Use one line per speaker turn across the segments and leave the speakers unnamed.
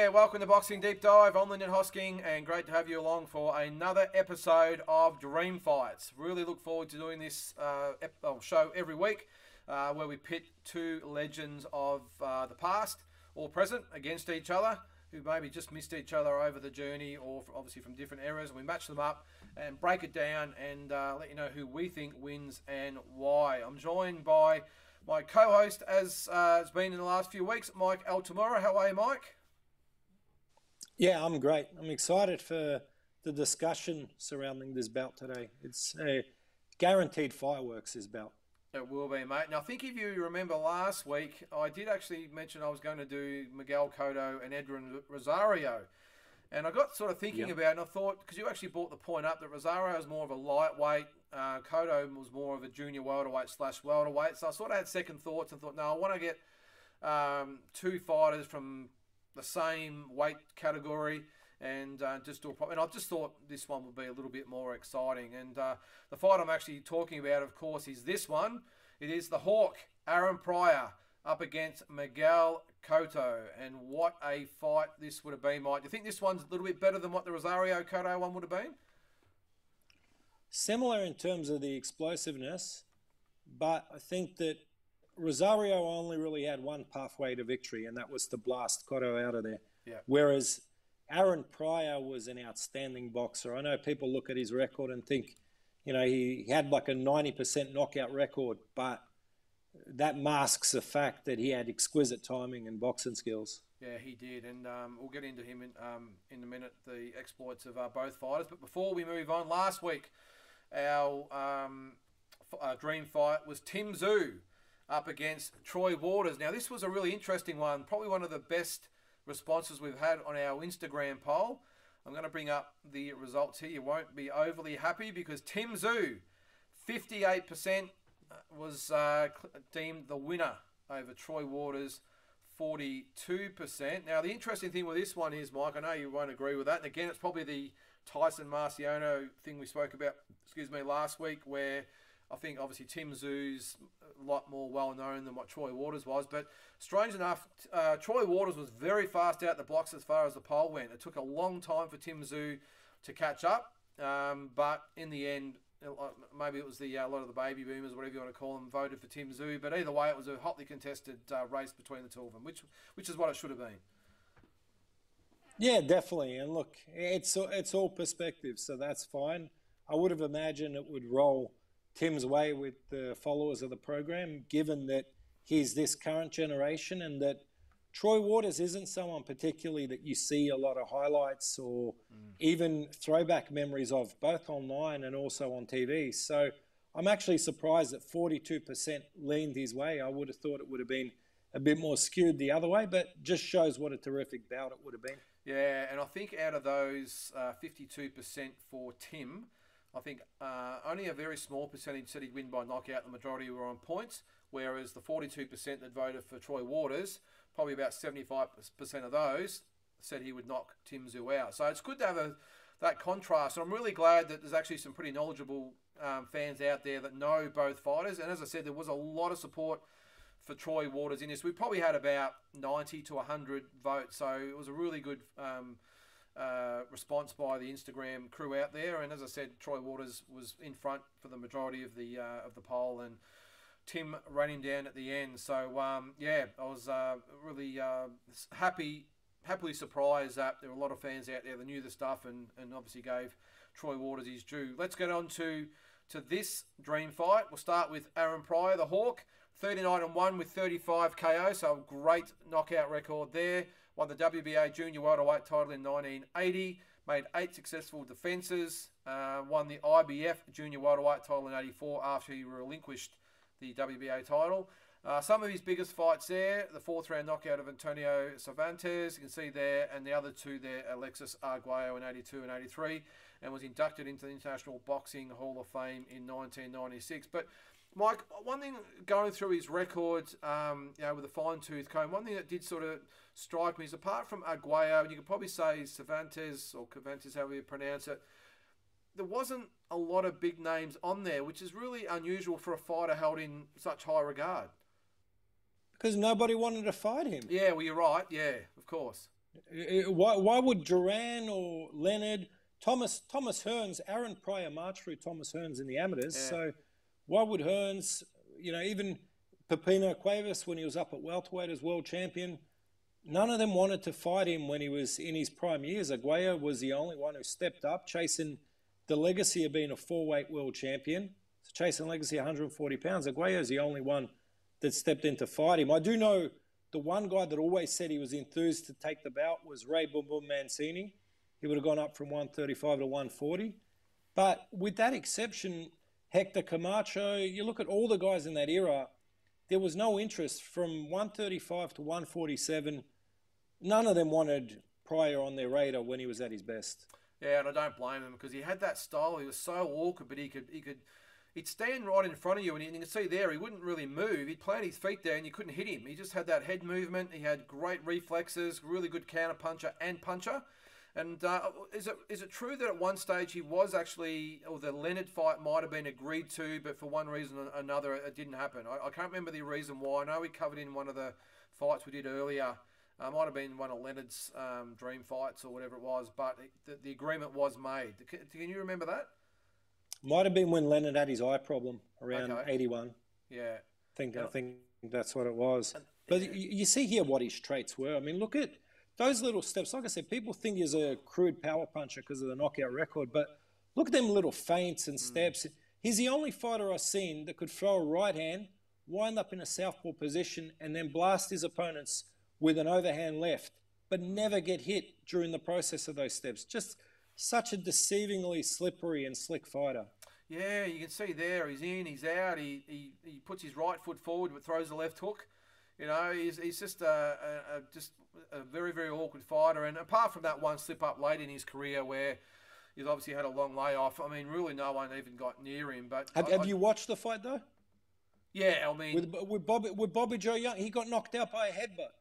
Yeah, welcome to Boxing Deep Dive. I'm Lyndon Hosking, and great to have you along for another episode of Dream Fights. Really look forward to doing this show every week, where we pit two legends of the past or present against each other, who maybe just missed each other over the journey, or obviously from different eras. We match them up and break it down and let you know who we think wins and why. I'm joined by my co-host, as has been in the last few weeks, Mike Altamura. How are you, Mike?
Yeah, I'm great. I'm excited for the discussion surrounding this bout today. It's guaranteed fireworks, this bout.
It will be, mate. Now, I think if you remember last week, I did actually mention I was going to do Miguel Cotto and Edwin Rosario. And I got sort of thinking about it, and I thought, because you actually brought the point up that Rosario is more of a lightweight, Cotto was more of a junior welterweight / welterweight. So I sort of had second thoughts and thought, no, I want to get two fighters from the same weight category and just do a and I just thought this one would be a little bit more exciting. And the fight I'm actually talking about, of course, is this one. It is the Hawk, Aaron Pryor, up against Miguel Cotto. And what a fight this would have been, Mike. Do you think this one's a little bit better than what the Rosario Cotto one would have been?
Similar in terms of the explosiveness, but I think that Rosario only really had one pathway to victory, and that was to blast Cotto out of there.
Yeah.
Whereas Aaron Pryor was an outstanding boxer. I know people look at his record and think, he had like a 90% knockout record, but that masks the fact that he had exquisite timing and boxing skills.
Yeah, he did, and we'll get into him in a minute, the exploits of both fighters. But before we move on, last week our dream fight was Tim Tszyu up against Troy Waters. Now, this was a really interesting one, probably one of the best responses we've had on our Instagram poll. I'm going to bring up the results here. You won't be overly happy because Tim Tszyu, 58% was deemed the winner over Troy Waters, 42%. Now, the interesting thing with this one is, Mike, I know you won't agree with that. And again, it's probably the Tyson Marciano thing we spoke about, last week, where I think obviously Tim Tszyu's a lot more well-known than what Troy Waters was. But strange enough, Troy Waters was very fast out the blocks as far as the poll went. It took a long time for Tim Tszyu to catch up. But in the end, maybe it was a lot of the baby boomers, whatever you want to call them, voted for Tim Tszyu. But either way, it was a hotly contested race between the two of them, which is what it should have been.
Yeah, definitely. And look, it's all perspective, so that's fine. I would have imagined it would roll Tim's way with the followers of the program, given that he's this current generation and that Troy Waters isn't someone particularly that you see a lot of highlights or even throwback memories of, both online and also on TV. So I'm actually surprised that 42% leaned his way. I would have thought it would have been a bit more skewed the other way, but just shows what a terrific bout it would have been.
Yeah, and I think out of those 52% for Tim, I think only a very small percentage said he'd win by knockout. The majority were on points, whereas the 42% that voted for Troy Waters, probably about 75% of those said he would knock Tim Tszyu out. So it's good to have that contrast. And I'm really glad that there's actually some pretty knowledgeable fans out there that know both fighters. And as I said, there was a lot of support for Troy Waters in this. We probably had about 90 to 100 votes. So it was a really good response by the Instagram crew out there. And as I said, Troy Waters was in front for the majority of the poll, and Tim ran him down at the end. So I was really happily surprised that there were a lot of fans out there that knew the stuff and obviously gave Troy Waters his due. Let's get on to this dream fight. We'll start with Aaron Pryor, the Hawk, 39-1 with 35 KO, so a great knockout record there. Won the WBA junior welterweight title in 1980, made 8 successful defences, won the IBF junior welterweight title in 84 after he relinquished the WBA title. Some of his biggest fights there, the 4th round knockout of Antonio Cervantes, you can see there, and the other two there, Alexis Arguello in 82 and 83, and was inducted into the International Boxing Hall of Fame in 1996. But Mike, one thing going through his records, with a fine-tooth comb, one thing that did sort of strike me is, apart from Arguello, you could probably say Cervantes, or Cervantes, however you pronounce it, there wasn't a lot of big names on there, which is really unusual for a fighter held in such high regard.
Because nobody wanted to fight him.
Yeah, well, you're right. Yeah, of course.
Why would Duran or Leonard, Thomas Hearns, Aaron Pryor marched through Thomas Hearns in the amateurs,
Yeah.
so why would Hearns, even Pepino Cuevas when he was up at welterweight as world champion, none of them wanted to fight him when he was in his prime years. Aguayo was the only one who stepped up, chasing the legacy of being a 4-weight world champion. So chasing legacy 140 pounds. Aguayo is the only one that stepped in to fight him. I do know the one guy that always said he was enthused to take the bout was Ray Boom Boom Mancini. He would have gone up from 135 to 140. But with that exception, Hector Camacho, you look at all the guys in that era, there was no interest from 135 to 147. None of them wanted Pryor on their radar when he was at his best.
Yeah, and I don't blame him because he had that style. He was so awkward, but he'd stand right in front of you, and you can see there he wouldn't really move. He'd plant his feet there, and you couldn't hit him. He just had that head movement. He had great reflexes, really good counter puncher and puncher. And is it true that at one stage he was actually, or the Leonard fight might have been agreed to, but for one reason or another it didn't happen? I can't remember the reason why. I know we covered in one of the fights we did earlier. Might have been one of Leonard's dream fights or whatever it was, but the agreement was made. Can you remember that?
Might have been when Leonard had his eye problem around 81.
Yeah.
I think that's what it was. But you see here what his traits were. I mean, look at those little steps. Like I said, people think he's a crude power puncher because of the knockout record, but look at them little feints and steps. He's the only fighter I've seen that could throw a right hand, wind up in a southpaw position, and then blast his opponents with an overhand left, but never get hit during the process of those steps. Just such a deceivingly slippery and slick fighter.
Yeah, you can see there, he's in, he's out, he puts his right foot forward but throws the left hook. He's just a very, very awkward fighter. And apart from that one slip up late in his career where he's obviously had a long layoff, I mean, really no one even got near him. But
have you watched the fight though?
Yeah, I mean,
with Bobby Joe Young, he got knocked out by a headbutt.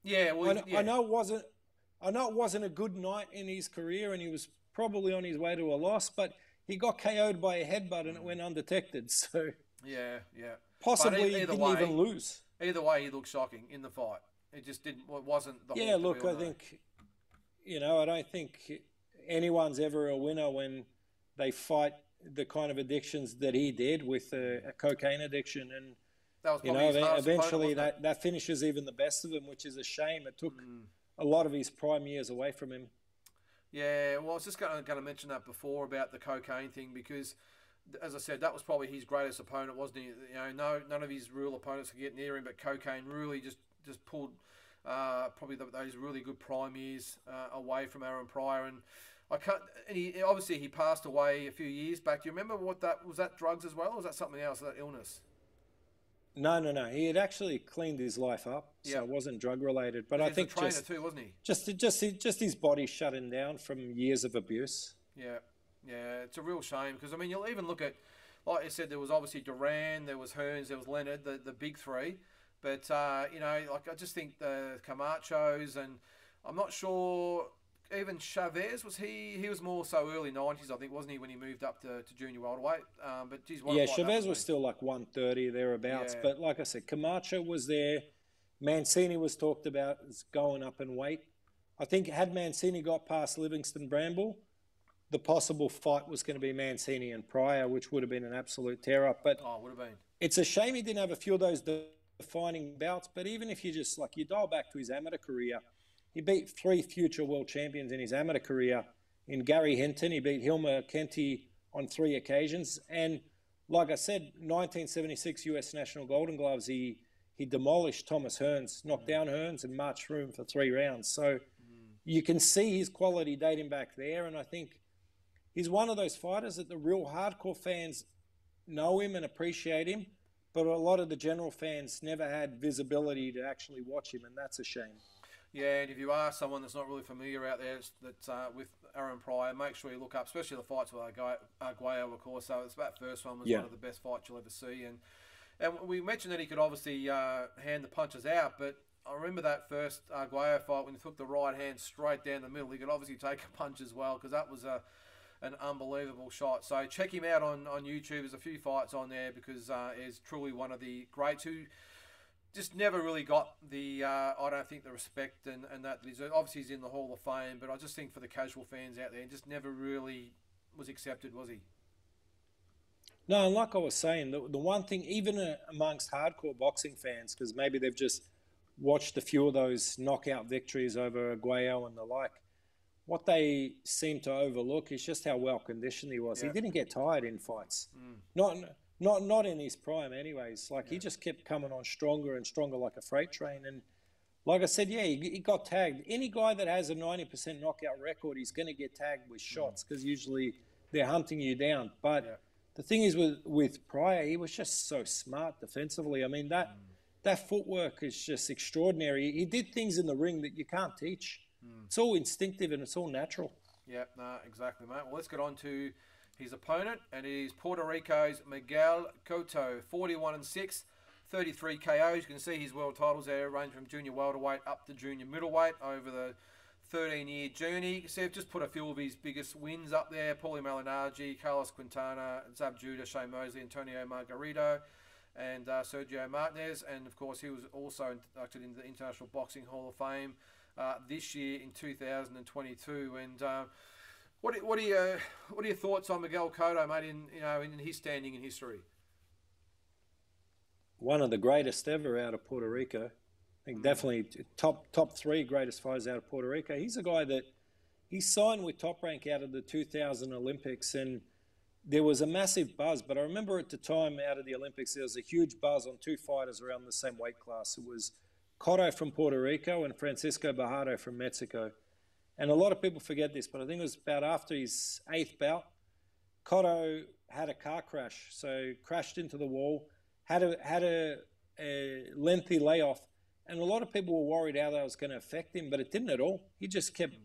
Yeah. Well,
I know it wasn't a good night in his career, and he was probably on his way to a loss, but he got KO'd by a headbutt and it went undetected. So
yeah.
Possibly didn't even lose.
Either way, he looked shocking in the fight. It just didn't. It wasn't the.
Yeah, look, I think, I don't think anyone's ever a winner when they fight the kind of addictions that he did with a cocaine addiction, and
that was
eventually that finishes even the best of them, which is a shame. It took a lot of his prime years away from him.
Yeah, well, I was just going to mention that before about the cocaine thing because, as I said, that was probably his greatest opponent, wasn't he? None of his real opponents could get near him, but cocaine really just pulled probably those really good prime years away from Aaron Pryor. And obviously he passed away a few years back. Do you remember what that was? That drugs as well, or was that something else? That illness?
No. He had actually cleaned his life up, so it wasn't drug related. But I think
he was a trainer too, wasn't
he? Just his body shutting down from years of abuse.
Yeah, it's a real shame because I mean you'll even look at, like I said, there was obviously Duran, there was Hearns, there was Leonard, the big three. But I just think the Camachos, and I'm not sure. Even Chavez, he was more so early 90s, I think, wasn't he, when he moved up to junior welterweight? But geez,
Chavez was still like 130 thereabouts. Yeah. But like I said, Camacho was there. Mancini was talked about as going up in weight. I think had Mancini got past Livingston Bramble, the possible fight was going to be Mancini and Pryor, which would have been an absolute tear-up. But
would have been.
It's a shame he didn't have a few of those defining bouts. But even if you just you dial back to his amateur career, he beat 3 future world champions in his amateur career. In Gary Hinton, he beat Hilmer Kenty on 3 occasions. And like I said, 1976 US National Golden Gloves, he demolished Thomas Hearns, knocked down Hearns and marched through him for 3 rounds. So you can see his quality dating back there. And I think he's one of those fighters that the real hardcore fans know him and appreciate him. But a lot of the general fans never had visibility to actually watch him, and that's a shame.
Yeah, and if you are someone that's not really familiar out there with Aaron Pryor, make sure you look up, especially the fights with Aguayo, of course. So that first one was one of the best fights you'll ever see. And we mentioned that he could obviously hand the punches out, but I remember that first Aguayo fight when he took the right hand straight down the middle. He could obviously take a punch as well because that was an unbelievable shot. So check him out on YouTube. There's a few fights on there because he's truly one of the greats who just never really got the, I don't think, the respect and that. Obviously, he's in the Hall of Fame, but I just think for the casual fans out there, he just never really was accepted, was he?
No, and like I was saying, the one thing, even amongst hardcore boxing fans, because maybe they've just watched a few of those knockout victories over Aguayo and the like, what they seem to overlook is just how well conditioned he was.
Yeah.
He didn't get tired in fights. Not in his prime anyways. Like, he just kept coming on stronger and stronger like a freight train. And like I said, yeah, he got tagged. Any guy that has a 90% knockout record, he's going to get tagged with shots because usually they're hunting you down. But the thing is with Pryor, he was just so smart defensively. I mean, that footwork is just extraordinary. He did things in the ring that you can't teach. It's all instinctive and it's all natural.
Yeah, no, exactly, mate. Well, let's get on to his opponent, and it is Puerto Rico's Miguel Cotto, 41-6, 33 KOs. You can see his world titles there range from junior welterweight up to junior middleweight over the 13-year journey. You can see I've just put a few of his biggest wins up there: Paulie Malignaggi, Carlos Quintana, Zab Judah, Shane Mosley, Antonio Margarito, and Sergio Martinez. And of course, he was also inducted into the International Boxing Hall of Fame this year in 2022. And what are your thoughts on Miguel Cotto, mate? In his standing in history.
One of the greatest ever out of Puerto Rico. I think definitely top three greatest fighters out of Puerto Rico. He's a guy that he signed with Top Rank out of the 2000 Olympics, and there was a massive buzz. But I remember at the time out of the Olympics, there was a huge buzz on two fighters around the same weight class. It was Cotto from Puerto Rico and Francisco Bajardo from Mexico. And a lot of people forget this, but I think it was about after his 8th bout, Cotto had a car crash. So crashed into the wall, had a lengthy layoff. And a lot of people were worried how that was going to affect him, but it didn't at all. He just kept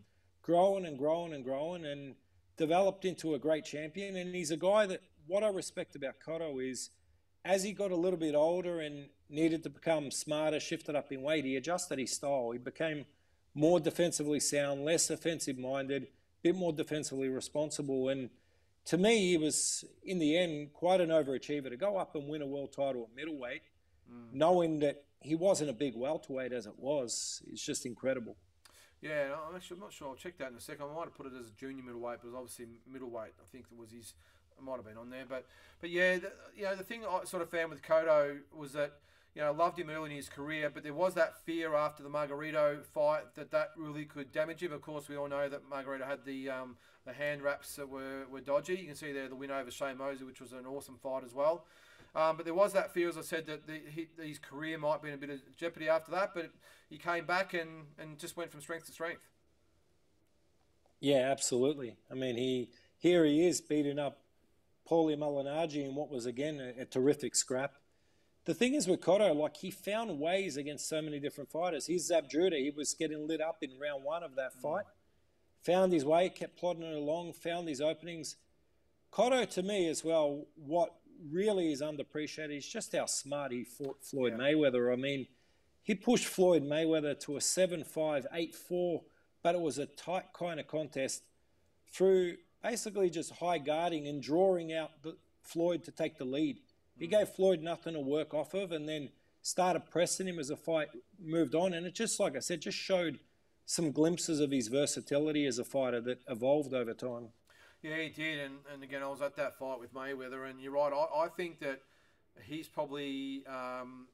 growing and growing and growing and developed into a great champion. And he's a guy that, what I respect about Cotto is, as he got a little bit older and needed to become smarter, shifted up in weight, he adjusted his style. He became more defensively sound, less offensive-minded, a bit more defensively responsible. And to me, he was, in the end, quite an overachiever. To go up and win a world title at middleweight, knowing that he wasn't a big welterweight as it was, it's just incredible.
Yeah, I'm not sure. I'll check that in a second. I might have put it as a junior middleweight, but it was obviously middleweight. I think it was his. It might have been on there, but yeah, the thing I sort of found with Cotto was that, I loved him early in his career, but there was that fear after the Margarito fight that really could damage him. Of course, we all know that Margarito had the hand wraps that were dodgy. You can see there the win over Shane Mosley, which was an awesome fight as well. But there was that fear, as I said, that his career might be in a bit of jeopardy after that, but he came back and just went from strength to strength.
Yeah, absolutely. I mean, here he is beating up Paulie Malignaggi in what was, again, a terrific scrap. The thing is with Cotto, like, he found ways against so many different fighters. He's Zab Judah. He was getting lit up in round 1 of that fight. Found his way, kept plodding it along, found his openings. Cotto, to me as well, what really is underappreciated is just how smart he fought Floyd Mayweather. I mean, he pushed Floyd Mayweather to a 7-5, 8-4, but it was a tight kind of contest through basically just high guarding and drawing out Floyd to take the lead. He gave Floyd nothing to work off of and then started pressing him as the fight moved on. And it just, like I said, just showed some glimpses of his versatility as a fighter that evolved over time.
Yeah, he did. And again, I was at that fight with Mayweather, and you're right. I think that he's probably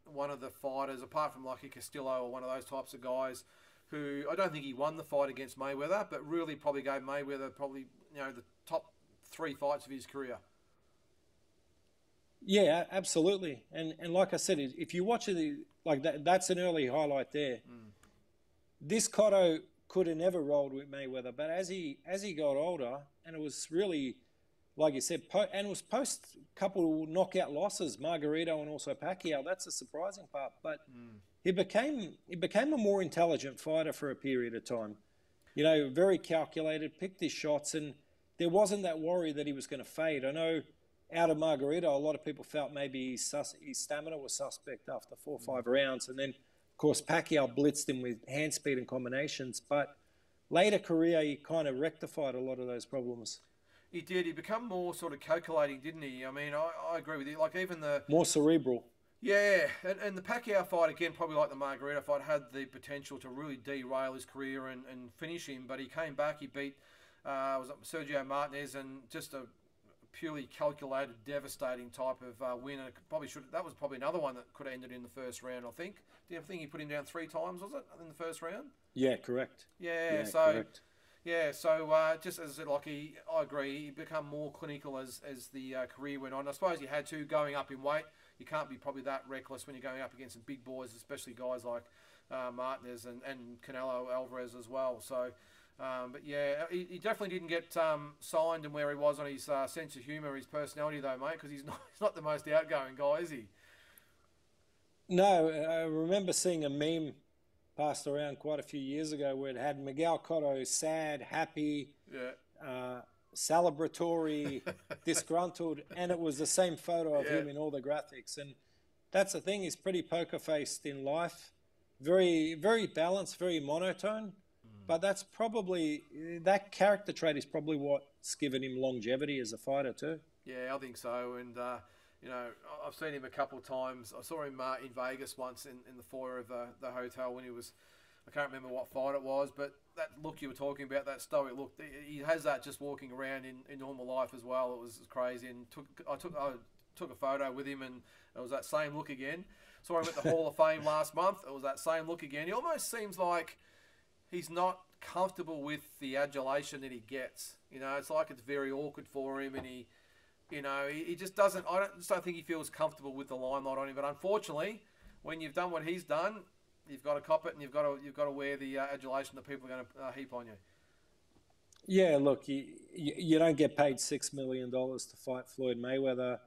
one of the fighters, apart from like a Castillo or one of those types of guys, who I don't think he won the fight against Mayweather, but really probably gave Mayweather probably, the top 3 fights of his career.
Yeah, absolutely. And like I said, if you watch it like that, that's an early highlight there. This Cotto could have never rolled with Mayweather, but as he got older, and it was really, like you said, and it was post couple knockout losses, Margarito and also Pacquiao. That's the surprising part. But he became a more intelligent fighter for a period of time. Very calculated, picked his shots, and there wasn't that worry that he was going to fade. I know out of Margarito, a lot of people felt maybe his stamina was suspect after 4 or 5 rounds. And then, of course, Pacquiao blitzed him with hand speed and combinations. But later career, he kind of rectified a lot of those problems.
He did. He became more sort of calculating, didn't he? I mean, I agree with you. Like even
more cerebral.
Yeah, and the Pacquiao fight, again, probably like the Margarito fight, had the potential to really derail his career and finish him, but he came back, he beat was it Sergio Martinez, and just a purely calculated, devastating type of win. And it probably should. That was probably another one that could have ended in the first round, I think. Do you think he put him down 3 times, was it, in the first round?
Yeah, correct.
Yeah,
Yeah,
so...
correct.
Yeah, so just as like I agree, he become more clinical as the career went on. I suppose he had to going up in weight. You can't be probably that reckless when you're going up against some big boys, especially guys like Martinez and Canelo Alvarez as well. So, but yeah, he definitely didn't get signed and where he was on his sense of humour, his personality though, mate, because he's not the most outgoing guy, is he?
No, I remember seeing a meme passed around quite a few years ago where it had Miguel Cotto sad, happy,
Yeah.
celebratory, disgruntled, and it was the same photo of
Yeah.
him in all the graphics. And that's the thing, he's pretty poker faced in life, very, very balanced, very monotone. But that's probably, that character trait is probably what's given him longevity as a fighter too.
Yeah, I think so. And, you know, I've seen him a couple of times. I saw him in Vegas once in the foyer of the hotel when he was, I can't remember what fight it was, but that look you were talking about, that stoic look, he has that just walking around in normal life as well. It was crazy. And I took a photo with him, and it was that same look again. Saw him at the Hall of Fame last month. It was that same look again. He almost seems like he's not comfortable with the adulation that he gets. You know, it's like it's very awkward for him, and he just doesn't. Just don't think he feels comfortable with the limelight on him. But unfortunately, when you've done what he's done, you've got to cop it, and you've got to wear the adulation that people are going to heap on you.
Yeah, look, you don't get paid $6 million to fight Floyd Mayweather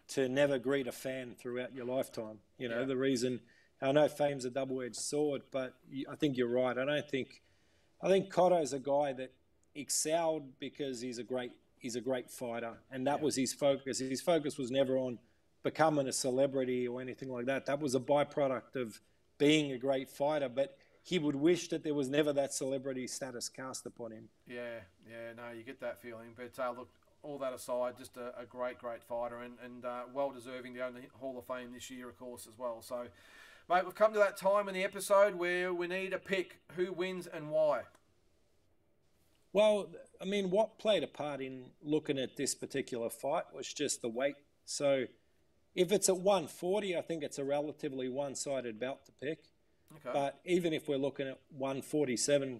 to never greet a fan throughout your lifetime. You know,
Yeah.
the reason, I know fame's a double-edged sword, but I think you're right. I think Cotto's a guy that excelled because he's a great fighter, and that was his focus. His focus was never on becoming a celebrity or anything like that. That was a byproduct of being a great fighter, but he would wish that there was never that celebrity status cast upon him.
Yeah, no, you get that feeling. But look, all that aside, just a great fighter, and well deserving to go in the Hall of Fame this year, of course, as well. So, mate, we've come to that time in the episode where we need a pick. Who wins and why?
Well, I mean, what played a part in looking at this particular fight was just the weight. So if it's at 140, I think it's a relatively one-sided bout to pick.
Okay.
But even if we're looking at 147,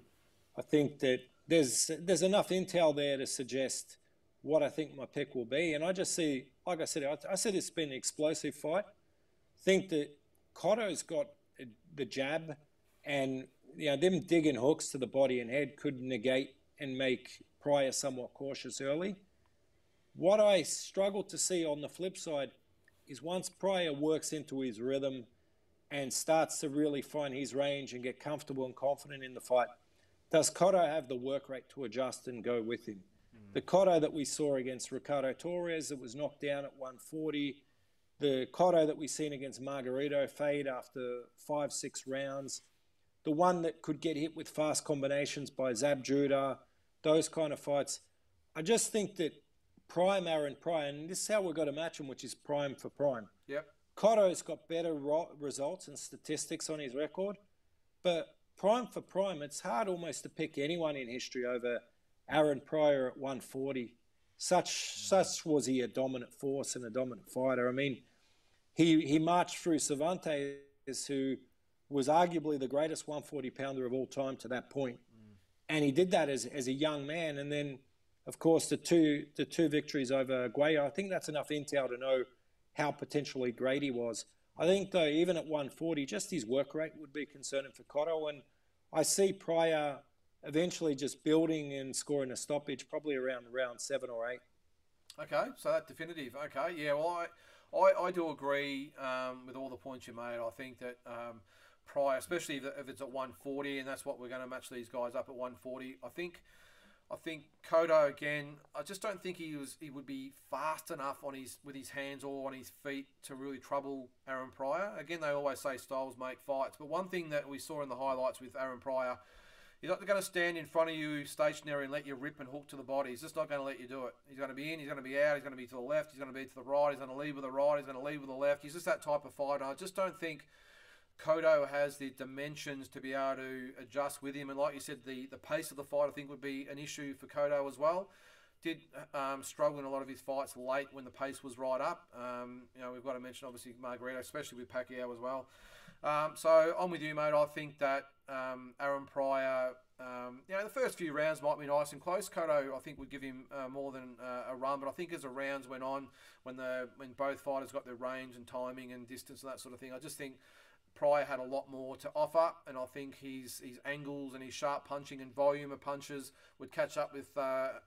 I think that there's enough intel there to suggest what I think my pick will be. And I just see, like I said it's been an explosive fight. Think that Cotto's got the jab, and them digging hooks to the body and head could negate and make Pryor somewhat cautious early. What I struggle to see on the flip side is once Pryor works into his rhythm and starts to really find his range and get comfortable and confident in the fight, does Cotto have the work rate to adjust and go with him? The Cotto that we saw against Ricardo Torres that was knocked down at 140, the Cotto that we've seen against Margarito fade after 5-6 rounds, the one that could get hit with fast combinations by Zab Judah, those kind of fights. I just think that prime Aaron Pryor, and this is how we've got to match him, which is prime for prime.
Yep.
Cotto's got better results and statistics on his record, but prime for prime, it's hard almost to pick anyone in history over Aaron Pryor at 140. Such was he a dominant force and a dominant fighter. I mean, he marched through Cervantes, who was arguably the greatest 140-pounder of all time to that point. And he did that as a young man. And then, of course, the two victories over Guayo, I think that's enough intel to know how potentially great he was. I think, though, even at 140, just his work rate would be concerning for Cotto. And I see Pryor eventually just building and scoring a stoppage, probably around round 7 or 8.
Okay, so that's definitive. Okay, yeah, well, I do agree with all the points you made. I think that Pryor, especially if it's at 140, and that's what we're going to match these guys up at 140. I think Cotto again. I just don't think he would be fast enough with his hands or on his feet to really trouble Aaron Pryor. Again, they always say styles make fights, but one thing that we saw in the highlights with Aaron Pryor, He's not going to stand in front of you stationary and let you rip and hook to the body. He's just not going to let you do it. He's going to be in, he's going to be out, he's going to be to the left, he's going to be to the right, he's going to lead with the right, he's going to lead with the left. He's just that type of fighter. I just don't think COTTO has the dimensions to be able to adjust with him. And like you said, the pace of the fight, I think, would be an issue for COTTO as well. Did struggle in a lot of his fights late when the pace was right up. We've got to mention, obviously, Margarito, especially with Pacquiao as well. So I'm with you, mate. I think that Aaron Pryor, the first few rounds might be nice and close. COTTO, I think, would give him more than a run. But I think as the rounds went on, when both fighters got their range and timing and distance and that sort of thing, I just think Pryor had a lot more to offer, and I think his angles and his sharp punching and volume of punches would catch up with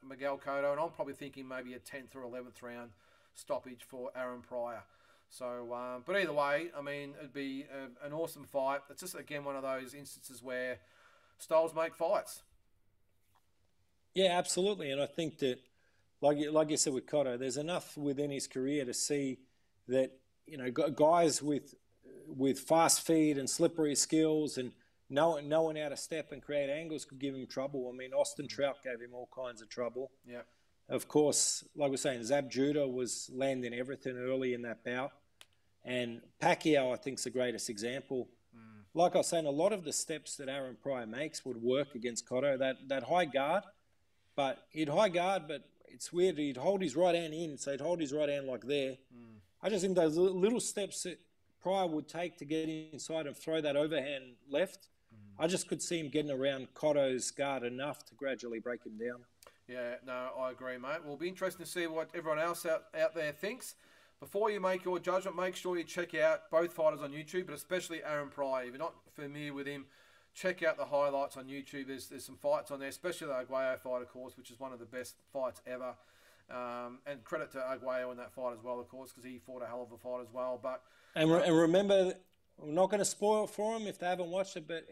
Miguel Cotto, and I'm probably thinking maybe a 10th or 11th round stoppage for Aaron Pryor. So, but either way, I mean, it'd be an awesome fight. It's just, again, one of those instances where styles make fights.
Yeah, absolutely, and I think that, like you said with Cotto, there's enough within his career to see that, guys with fast feet and slippery skills and knowing how to step and create angles could give him trouble. I mean, Austin Trout gave him all kinds of trouble.
Yeah.
Of course, like we're saying, Zab Judah was landing everything early in that bout. And Pacquiao, I think, is the greatest example. Like I was saying, a lot of the steps that Aaron Pryor makes would work against Cotto. That high guard, but it's weird. He'd hold his right hand in, so he'd hold his right hand like there. I just think those little steps that Pryor would take to get inside and throw that overhand left, I just could see him getting around Cotto's guard enough to gradually break him down.
Yeah, no, I agree, mate. Well, it'll be interesting to see what everyone else out there thinks. Before you make your judgment, make sure you check out both fighters on YouTube, but especially Aaron Pryor. If you're not familiar with him, check out the highlights on YouTube. There's some fights on there, especially the Arguello fight, of course, which is one of the best fights ever. And credit to Arguello in that fight as well, of course, because he fought a hell of a fight as well. But
And remember, we're not going to spoil it for them if they haven't watched it, but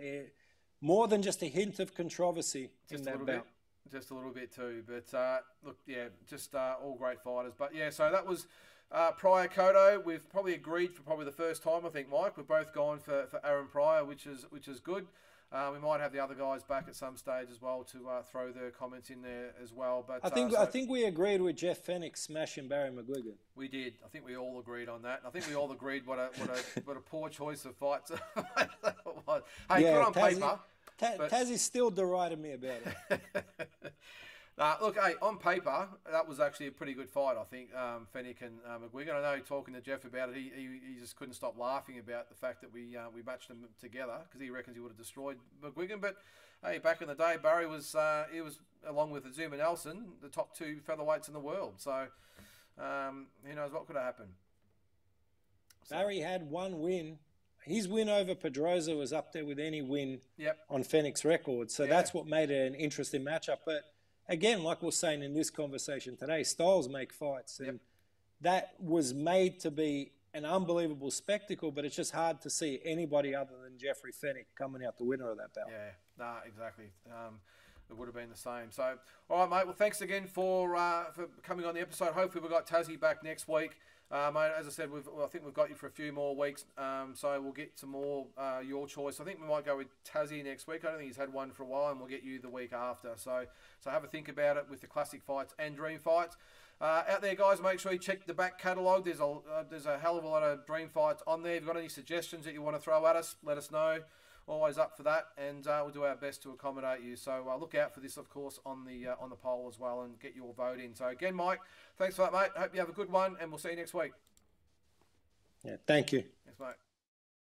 more than just a hint of controversy in that bout.
Just a little bit too. But look, yeah, just all great fighters. But yeah, so that was Pryor Cotto. We've probably agreed for probably the first time, I think, Mike. We've both gone for Aaron Pryor, which is good. We might have the other guys back at some stage as well to throw their comments in there as well. But
I think we agreed with Jeff Fennick smashing Barry McGuigan.
We did. I think we all agreed on that. I think we all agreed what a poor choice of fights. Hey,
yeah,
good on paper.
Tazzy still derided me about it.
Look, hey, on paper, that was actually a pretty good fight, I think, Fennick and McGuigan. I know talking to Jeff about it, he just couldn't stop laughing about the fact that we matched them together because he reckons he would have destroyed McGuigan. But, hey, back in the day, Barry was, along with Azuma Nelson, the top two featherweights in the world. So, who knows what could have happened.
Barry had one win. His win over Pedroza was up there with any win on Fennick's record. So that's what made it an interesting matchup. But again, like we're saying in this conversation today, styles make fights. And that was made to be an unbelievable spectacle, but it's just hard to see anybody other than Jeffrey Fennick coming out the winner of that bout.
Yeah, exactly. It would have been the same. So, all right, mate. Well, thanks again for coming on the episode. Hopefully we've got Tazzy back next week. Mate, as I said, I think we've got you for a few more weeks, so we'll get some more your choice. I think we might go with Tazzy next week. I don't think he's had one for a while, and we'll get you the week after. So have a think about it with the classic fights and dream fights. Out there, guys, make sure you check the back catalogue. There's a hell of a lot of dream fights on there. If you've got any suggestions that you want to throw at us, let us know. Always up for that, and we'll do our best to accommodate you. So look out for this, of course, on the poll as well, and get your vote in. So again, Mike, thanks for that, mate. Hope you have a good one, and we'll see you next week.
Yeah, thank you.
Thanks, mate.